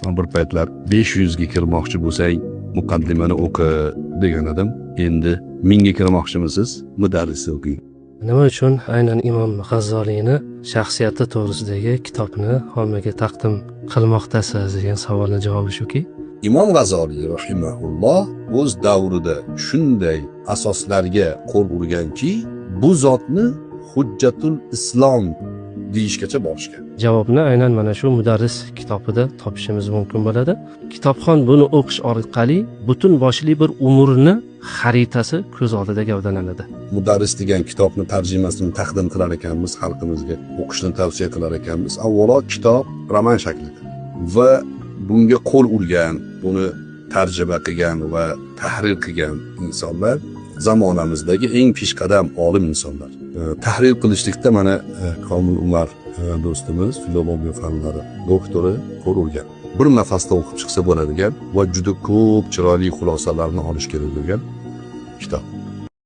Bir paytlar 500 ga kirmoqchi bo'lsang muqaddimani o'qi degan edim. Endi 1000 ga kirmoqchimisiz? Mudarrisni o'qing. Nima uchun aynan Imom G'azzoliyni shaxsiyati to'g'risidagi kitobni ommaga taqdim qilmoqdasiz degan savolning javobi shuki, Imom G'azzoliy rahimahulloh o'z davrida shunday asoslarga qo'l urganki, bu zotni hujjatul islom deyishgacha borishgan. javobni aynan mana shu Mudarris kitobida topishimiz mumkin bo'ladi. Kitobxon buni o'qish orqali butun boshli bir umrni xaritasi ko'z oldida gavdalanadi. Mudarris degan kitobni tarjimasini taqdim qilar ekanmiz, xalqimizga o'qishni tavsiya qilar ekanmiz. Avvalo kitob roman shaklida va bunga qo'l urgan, buni tarjima qilgan va tahrir qilgan insonlar zamonamizdagi eng peshqadam olim insonlar. Tahrir qilishlikda mana Komil Umar do'stimiz filologiya fanlari doktori qo'l urgan. Bir nafasda o'qib chiqsa bo'ladigan va juda ko'p chiroyli xulosalarni olish kerak bo'lgan kitob.